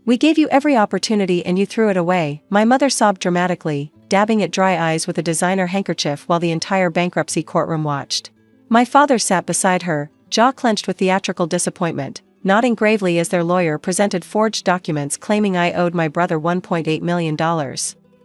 We gave you every opportunity and you threw it away, my mother sobbed dramatically, dabbing at dry eyes with a designer handkerchief while the entire bankruptcy courtroom watched. My father sat beside her, jaw clenched with theatrical disappointment, nodding gravely as their lawyer presented forged documents claiming I owed my brother $1.8 million.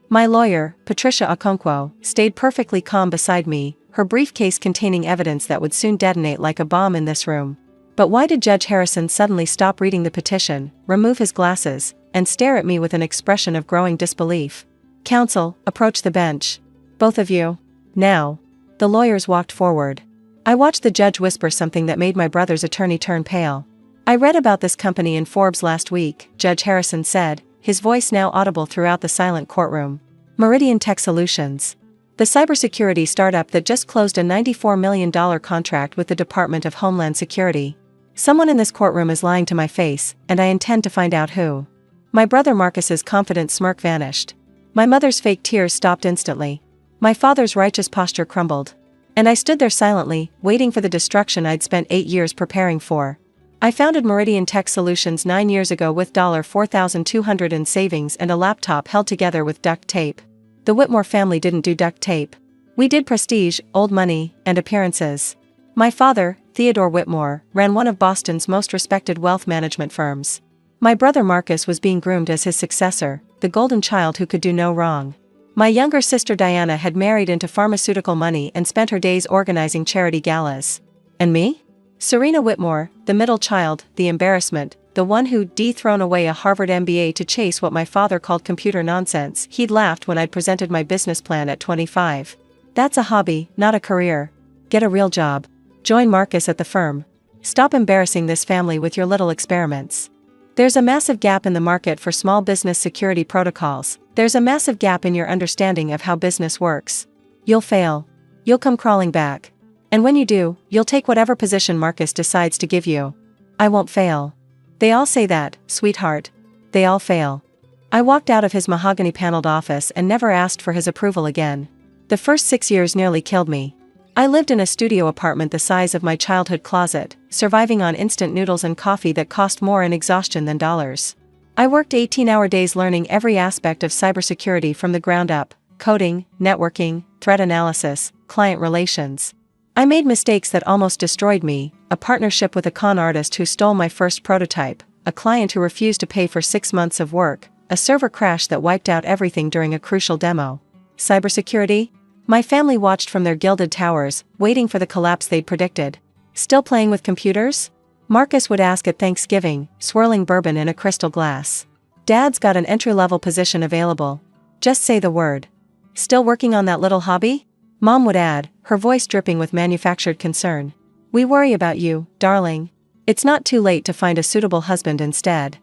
My lawyer, Patricia Okonkwo, stayed perfectly calm beside me, her briefcase containing evidence that would soon detonate like a bomb in this room. But why did Judge Harrison suddenly stop reading the petition, remove his glasses, and stare at me with an expression of growing disbelief? Counsel, approach the bench. Both of you. Now. The lawyers walked forward. I watched the judge whisper something that made my brother's attorney turn pale. I read about this company in Forbes last week, Judge Harrison said, his voice now audible throughout the silent courtroom. Meridian Tech Solutions. The cybersecurity startup that just closed a $94 million contract with the Department of Homeland Security. Someone in this courtroom is lying to my face, and I intend to find out who. My brother Marcus's confident smirk vanished. My mother's fake tears stopped instantly. My father's righteous posture crumbled. And I stood there silently, waiting for the destruction I'd spent 8 years preparing for. I founded Meridian Tech Solutions 9 years ago with $4,200 in savings and a laptop held together with duct tape. The Whitmore family didn't do duct tape. We did prestige, old money, and appearances. My father, Theodore Whitmore, ran one of Boston's most respected wealth management firms. My brother Marcus was being groomed as his successor, the golden child who could do no wrong. My younger sister Diana had married into pharmaceutical money and spent her days organizing charity galas. And me? Serena Whitmore, the middle child, the embarrassment, the one who'd thrown away a Harvard MBA to chase what my father called computer nonsense. He'd laughed when I'd presented my business plan at 25. That's a hobby, not a career. Get a real job. Join Marcus at the firm. Stop embarrassing this family with your little experiments. There's a massive gap in the market for small business security protocols. There's a massive gap in your understanding of how business works. You'll fail. You'll come crawling back. And when you do, you'll take whatever position Marcus decides to give you. I won't fail. They all say that, sweetheart. They all fail. I walked out of his mahogany-paneled office and never asked for his approval again. The first 6 years nearly killed me. I lived in a studio apartment the size of my childhood closet, surviving on instant noodles and coffee that cost more in exhaustion than dollars. I worked 18-hour days learning every aspect of cybersecurity from the ground up: coding, networking, threat analysis, client relations. I made mistakes that almost destroyed me: a partnership with a con artist who stole my first prototype, a client who refused to pay for 6 months of work, a server crash that wiped out everything during a crucial demo. Cybersecurity? My family watched from their gilded towers, waiting for the collapse they'd predicted. Still playing with computers? Marcus would ask at Thanksgiving, swirling bourbon in a crystal glass. Dad's got an entry-level position available. Just say the word. Still working on that little hobby? Mom would add, her voice dripping with manufactured concern. We worry about you, darling. It's not too late to find a suitable husband instead.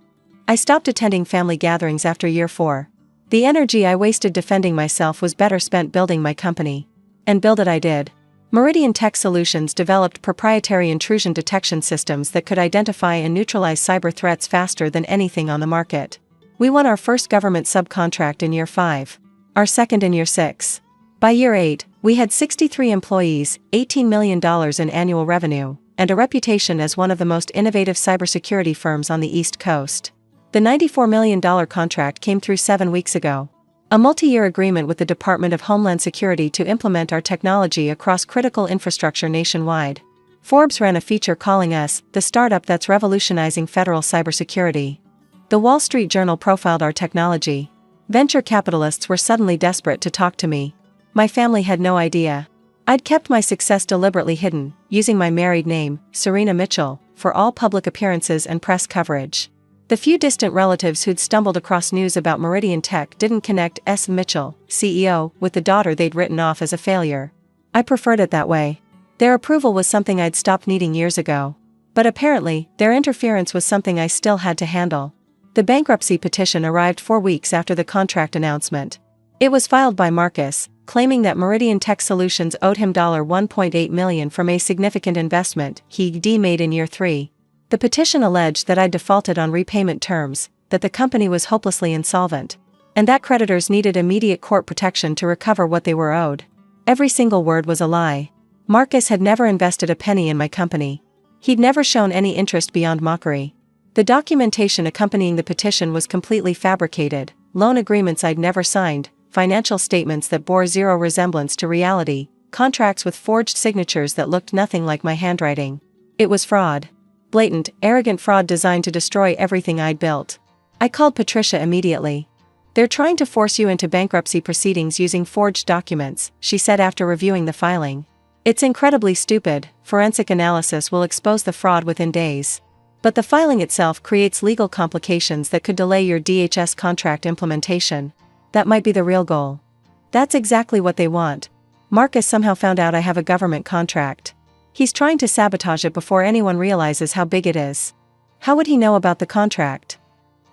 I stopped attending family gatherings after year 4. The energy I wasted defending myself was better spent building my company. And build it I did. Meridian Tech Solutions developed proprietary intrusion detection systems that could identify and neutralize cyber threats faster than anything on the market. We won our first government subcontract in year 5. Our second in year 6. By year 8, we had 63 employees, $18 million in annual revenue, and a reputation as one of the most innovative cybersecurity firms on the East Coast. The $94 million contract came through 7 weeks ago. A multi-year agreement with the Department of Homeland Security to implement our technology across critical infrastructure nationwide. Forbes ran a feature calling us the startup that's revolutionizing federal cybersecurity. The Wall Street Journal profiled our technology. Venture capitalists were suddenly desperate to talk to me. My family had no idea. I'd kept my success deliberately hidden, using my married name, Serena Mitchell, for all public appearances and press coverage. The few distant relatives who'd stumbled across news about Meridian Tech didn't connect S. Mitchell, CEO, with the daughter they'd written off as a failure. I preferred it that way. Their approval was something I'd stopped needing years ago. But apparently, their interference was something I still had to handle. The bankruptcy petition arrived 4 weeks after the contract announcement. It was filed by Marcus, claiming that Meridian Tech Solutions owed him $1.8 million from a significant investment he'd made in year 3. The petition alleged that I'd defaulted on repayment terms, that the company was hopelessly insolvent, and that creditors needed immediate court protection to recover what they were owed. Every single word was a lie. Marcus had never invested a penny in my company. He'd never shown any interest beyond mockery. The documentation accompanying the petition was completely fabricated, loan agreements I'd never signed, financial statements that bore zero resemblance to reality, contracts with forged signatures that looked nothing like my handwriting. It was fraud. Blatant, arrogant fraud designed to destroy everything I'd built. I called Patricia immediately. "They're trying to force you into bankruptcy proceedings using forged documents," she said after reviewing the filing. "It's incredibly stupid. Forensic analysis will expose the fraud within days. But the filing itself creates legal complications that could delay your DHS contract implementation. That might be the real goal." That's exactly what they want. Marcus somehow found out I have a government contract. He's trying to sabotage it before anyone realizes how big it is. How would he know about the contract?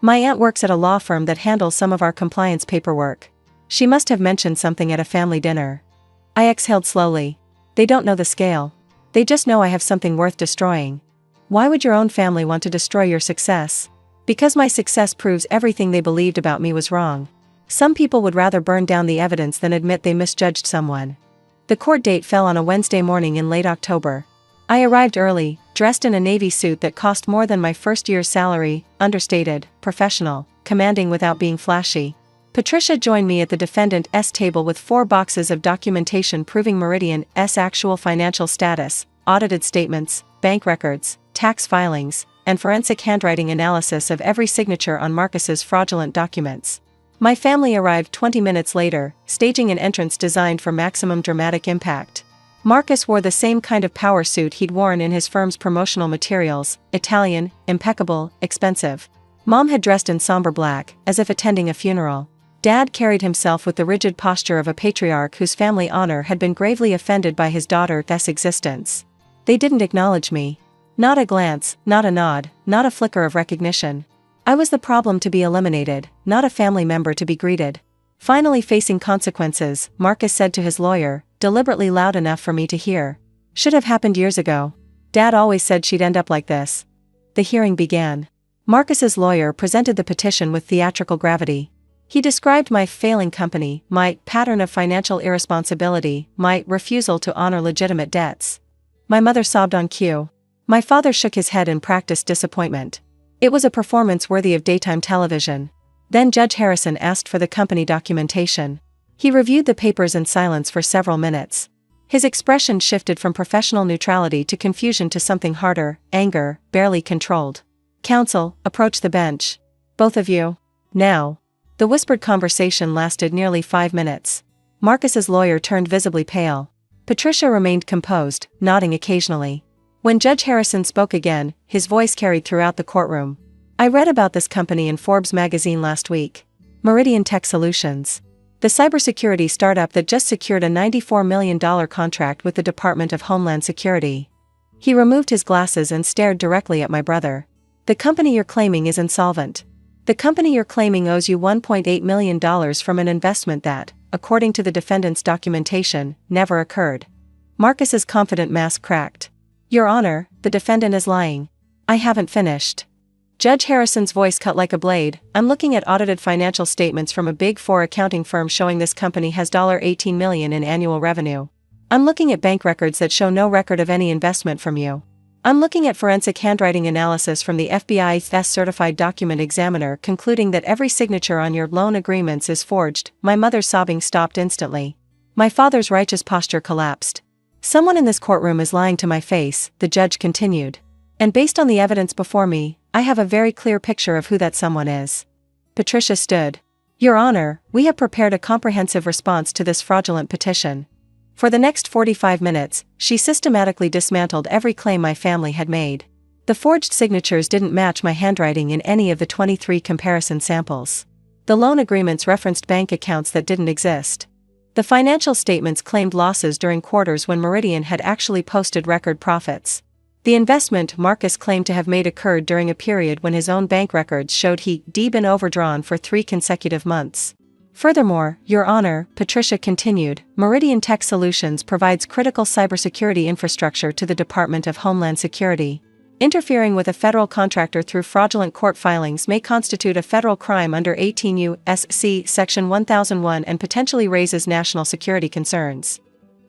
My aunt works at a law firm that handles some of our compliance paperwork. She must have mentioned something at a family dinner. I exhaled slowly. They don't know the scale. They just know I have something worth destroying. Why would your own family want to destroy your success? Because my success proves everything they believed about me was wrong. Some people would rather burn down the evidence than admit they misjudged someone. The court date fell on a Wednesday morning in late October. I arrived early, dressed in a navy suit that cost more than my first year's salary, understated, professional, commanding without being flashy. Patricia joined me at the defendant's table with 4 boxes of documentation proving Meridian's actual financial status, audited statements, bank records, tax filings, and forensic handwriting analysis of every signature on Marcus's fraudulent documents. My family arrived 20 minutes later, staging an entrance designed for maximum dramatic impact. Marcus wore the same kind of power suit he'd worn in his firm's promotional materials, Italian, impeccable, expensive. Mom had dressed in somber black, as if attending a funeral. Dad carried himself with the rigid posture of a patriarch whose family honor had been gravely offended by his daughter's existence. They didn't acknowledge me. Not a glance, not a nod, not a flicker of recognition. I was the problem to be eliminated, not a family member to be greeted. Finally facing consequences, Marcus said to his lawyer, deliberately loud enough for me to hear. "Should have happened years ago. Dad always said she'd end up like this." The hearing began. Marcus's lawyer presented the petition with theatrical gravity. He described my failing company, my pattern of financial irresponsibility, my refusal to honor legitimate debts. My mother sobbed on cue. My father shook his head in practiced disappointment. It was a performance worthy of daytime television. Then Judge Harrison asked for the company documentation. He reviewed the papers in silence for several minutes. His expression shifted from professional neutrality to confusion to something harder, anger, barely controlled. "Counsel, approach the bench. Both of you. Now." The whispered conversation lasted nearly 5 minutes. Marcus's lawyer turned visibly pale. Patricia remained composed, nodding occasionally. When Judge Harrison spoke again, his voice carried throughout the courtroom. "I read about this company in Forbes magazine last week. Meridian Tech Solutions. The cybersecurity startup that just secured a $94 million contract with the Department of Homeland Security." He removed his glasses and stared directly at my brother. "The company you're claiming is insolvent. The company you're claiming owes you $1.8 million from an investment that, according to the defendant's documentation, never occurred." Marcus's confident mask cracked. "Your Honor, the defendant is lying. I haven't finished." Judge Harrison's voice cut like a blade. "I'm looking at audited financial statements from a Big Four accounting firm showing this company has $18 million in annual revenue. I'm looking at bank records that show no record of any investment from you. I'm looking at forensic handwriting analysis from the FBI's certified document examiner concluding that every signature on your loan agreements is forged." My mother's sobbing stopped instantly. My father's righteous posture collapsed. "Someone in this courtroom is lying to my face," the judge continued. "And based on the evidence before me, I have a very clear picture of who that someone is." Patricia stood. "Your Honor, we have prepared a comprehensive response to this fraudulent petition." For the next 45 minutes, she systematically dismantled every claim my family had made. The forged signatures didn't match my handwriting in any of the 23 comparison samples. The loan agreements referenced bank accounts that didn't exist. The financial statements claimed losses during quarters when Meridian had actually posted record profits. The investment Marcus claimed to have made occurred during a period when his own bank records showed he'd been overdrawn for 3 consecutive months. Furthermore, Your Honor, Patricia continued, Meridian Tech Solutions provides critical cybersecurity infrastructure to the Department of Homeland Security. Interfering with a federal contractor through fraudulent court filings may constitute a federal crime under 18 U.S.C. Section 1001 and potentially raises national security concerns.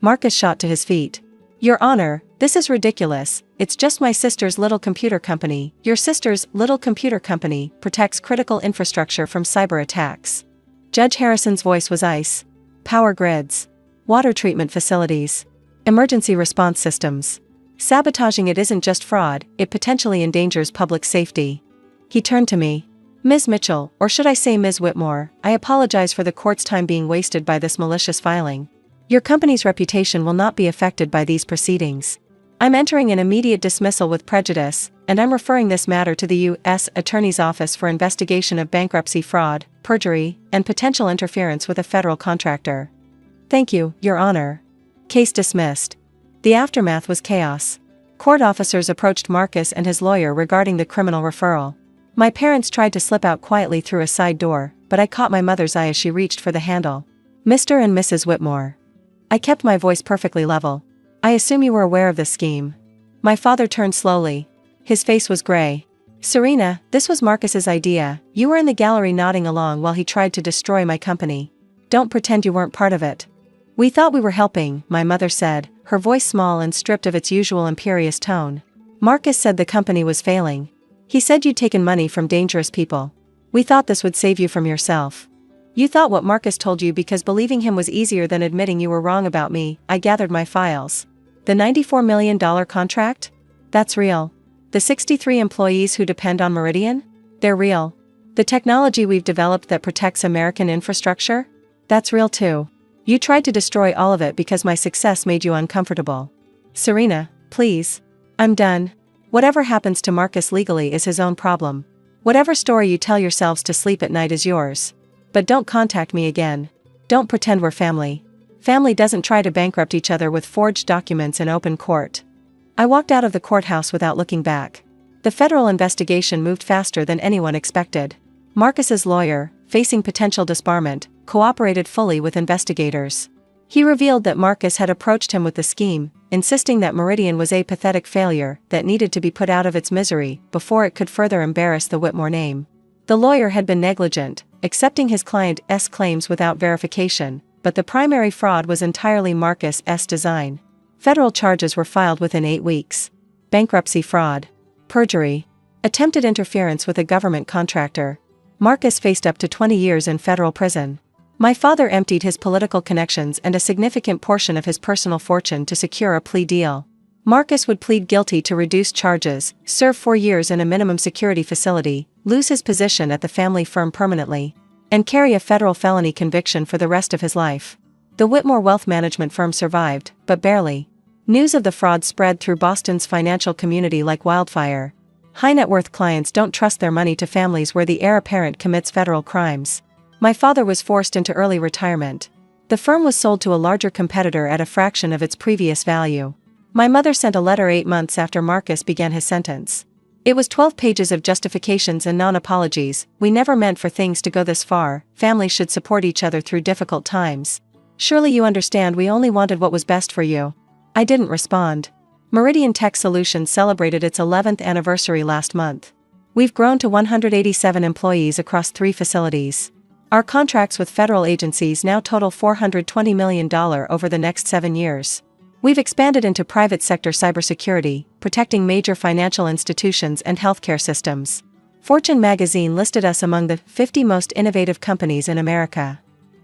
Marcus shot to his feet. Your Honor, This is ridiculous, it's just my sister's little computer company. Your sister's little computer company protects critical infrastructure from cyber attacks. Judge Harrison's voice was ice. Power grids. Water treatment facilities. Emergency response systems. Sabotaging it isn't just fraud, it potentially endangers public safety. He turned to me. Ms. Mitchell, or should I say Ms. Whitmore, I apologize for the court's time being wasted by this malicious filing. Your company's reputation will not be affected by these proceedings. I'm entering an immediate dismissal with prejudice, and I'm referring this matter to the U.S. Attorney's Office for investigation of bankruptcy fraud, perjury, and potential interference with a federal contractor. Thank you, Your Honor. Case dismissed. The aftermath was chaos. Court officers approached Marcus and his lawyer regarding the criminal referral. My parents tried to slip out quietly through a side door, but I caught my mother's eye as she reached for the handle. Mr. and Mrs. Whitmore. I kept my voice perfectly level. I assume you were aware of this scheme. My father turned slowly. His face was gray. Serena, this was Marcus's idea. You were in the gallery nodding along while he tried to destroy my company. Don't pretend you weren't part of it. We thought we were helping, my mother said, her voice small and stripped of its usual imperious tone. Marcus said the company was failing. He said you'd taken money from dangerous people. We thought this would save you from yourself. You thought what Marcus told you because believing him was easier than admitting you were wrong about me. I gathered my files. The $94 million contract? That's real. The 63 employees who depend on Meridian? They're real. The technology we've developed that protects American infrastructure? That's real too. You tried to destroy all of it because my success made you uncomfortable. Serena, please. I'm done. Whatever happens to Marcus legally is his own problem. Whatever story you tell yourselves to sleep at night is yours. But don't contact me again. Don't pretend we're family. Family doesn't try to bankrupt each other with forged documents in open court. I walked out of the courthouse without looking back. The federal investigation moved faster than anyone expected. Marcus's lawyer, facing potential disbarment, cooperated fully with investigators. He revealed that Marcus had approached him with the scheme, insisting that Meridian was a pathetic failure that needed to be put out of its misery before it could further embarrass the Whitmore name. The lawyer had been negligent, accepting his client's claims without verification, but the primary fraud was entirely Marcus's design. Federal charges were filed within 8 weeks. Bankruptcy fraud. Perjury. Attempted interference with a government contractor. Marcus faced up to 20 years in federal prison. My father emptied his political connections and a significant portion of his personal fortune to secure a plea deal. Marcus would plead guilty to reduced charges, serve 4 years in a minimum security facility, lose his position at the family firm permanently, and carry a federal felony conviction for the rest of his life. The Whitmore wealth management firm survived, but barely. News of the fraud spread through Boston's financial community like wildfire. High net worth clients don't trust their money to families where the heir apparent commits federal crimes. My father was forced into early retirement. The firm was sold to a larger competitor at a fraction of its previous value. My mother sent a letter 8 months after Marcus began his sentence. It was 12 pages of justifications and non-apologies. We never meant for things to go this far. Families should support each other through difficult times. Surely you understand we only wanted what was best for you. I didn't respond. Meridian Tech Solutions celebrated its 11th anniversary last month. We've grown to 187 employees across 3 facilities. Our contracts with federal agencies now total $420 million over the next 7 years. We've expanded into private sector cybersecurity, protecting major financial institutions and healthcare systems. Fortune magazine listed us among the 50 most innovative companies in America.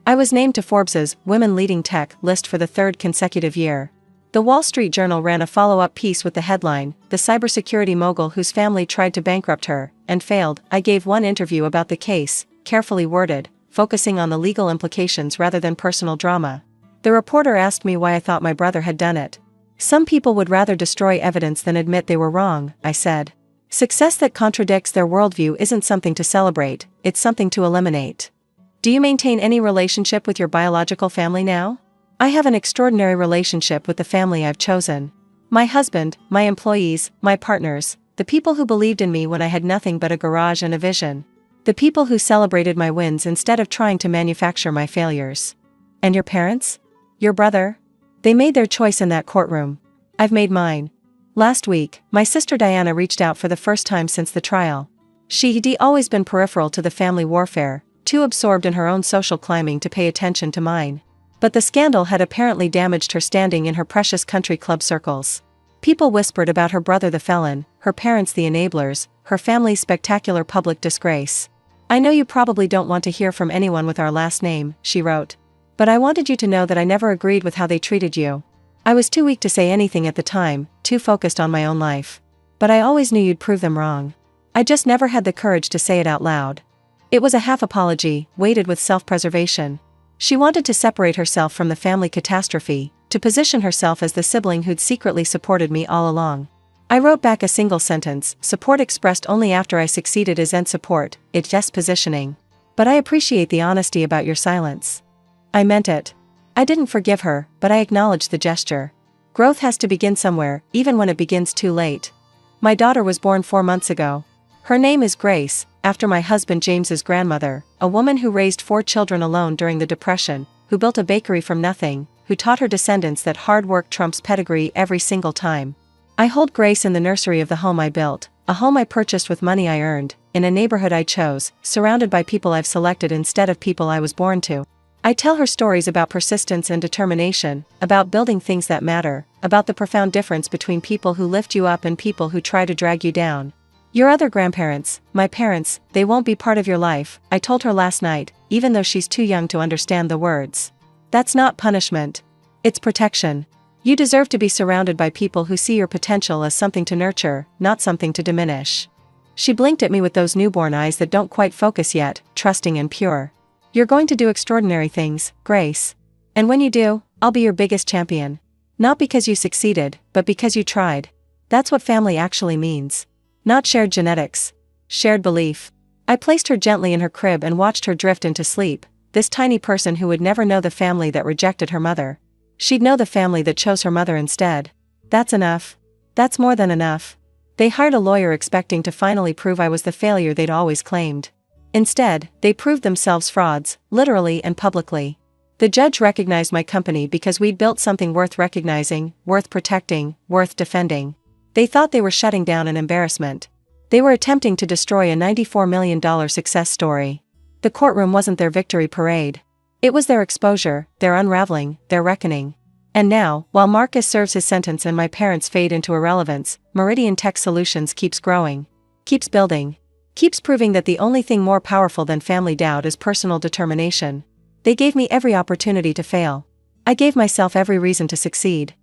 I was named to Forbes's Women Leading Tech list for the 3rd consecutive year. The Wall Street Journal ran a follow-up piece with the headline, "The cybersecurity mogul whose family tried to bankrupt her, and failed." I gave one interview about the case, carefully worded, focusing on the legal implications rather than personal drama. The reporter asked me why I thought my brother had done it. Some people would rather destroy evidence than admit they were wrong, I said. Success that contradicts their worldview isn't something to celebrate, it's something to eliminate. Do you maintain any relationship with your biological family now? I have an extraordinary relationship with the family I've chosen. My husband, my employees, my partners, the people who believed in me when I had nothing but a garage and a vision. The people who celebrated my wins instead of trying to manufacture my failures. And your parents? Your brother? They made their choice in that courtroom. I've made mine. Last week, my sister Diana reached out for the first time since the trial. She'd always been peripheral to the family warfare, too absorbed in her own social climbing to pay attention to mine. But the scandal had apparently damaged her standing in her precious country club circles. People whispered about her brother the felon, her parents the enablers, her family's spectacular public disgrace. "I know you probably don't want to hear from anyone with our last name," she wrote. "But I wanted you to know that I never agreed with how they treated you. I was too weak to say anything at the time, too focused on my own life. But I always knew you'd prove them wrong. I just never had the courage to say it out loud." It was a half apology, weighted with self-preservation. She wanted to separate herself from the family catastrophe, to position herself as the sibling who'd secretly supported me all along. I wrote back a single sentence, support expressed only after I succeeded isn't support, it's just positioning. But I appreciate the honesty about your silence. I meant it. I didn't forgive her, but I acknowledged the gesture. Growth has to begin somewhere, even when it begins too late. My daughter was born 4 months ago. Her name is Grace, after my husband James's grandmother, a woman who raised 4 children alone during the Depression, who built a bakery from nothing, who taught her descendants that hard work trumps pedigree every single time. I hold Grace in the nursery of the home I built, a home I purchased with money I earned, in a neighborhood I chose, surrounded by people I've selected instead of people I was born to. I tell her stories about persistence and determination, about building things that matter, about the profound difference between people who lift you up and people who try to drag you down. Your other grandparents, my parents, they won't be part of your life, I told her last night, even though she's too young to understand the words. That's not punishment. It's protection. You deserve to be surrounded by people who see your potential as something to nurture, not something to diminish. She blinked at me with those newborn eyes that don't quite focus yet, trusting and pure. You're going to do extraordinary things, Grace. And when you do, I'll be your biggest champion. Not because you succeeded, but because you tried. That's what family actually means. Not shared genetics. Shared belief. I placed her gently in her crib and watched her drift into sleep, this tiny person who would never know the family that rejected her mother. She'd know the family that chose her mother instead. That's enough. That's more than enough. They hired a lawyer expecting to finally prove I was the failure they'd always claimed. Instead, they proved themselves frauds, literally and publicly. The judge recognized my company because we'd built something worth recognizing, worth protecting, worth defending. They thought they were shutting down an embarrassment. They were attempting to destroy a $94 million success story. The courtroom wasn't their victory parade. It was their exposure, their unraveling, their reckoning. And now, while Marcus serves his sentence and my parents fade into irrelevance, Meridian Tech Solutions keeps growing. Keeps building. Keeps proving that the only thing more powerful than family doubt is personal determination. They gave me every opportunity to fail. I gave myself every reason to succeed.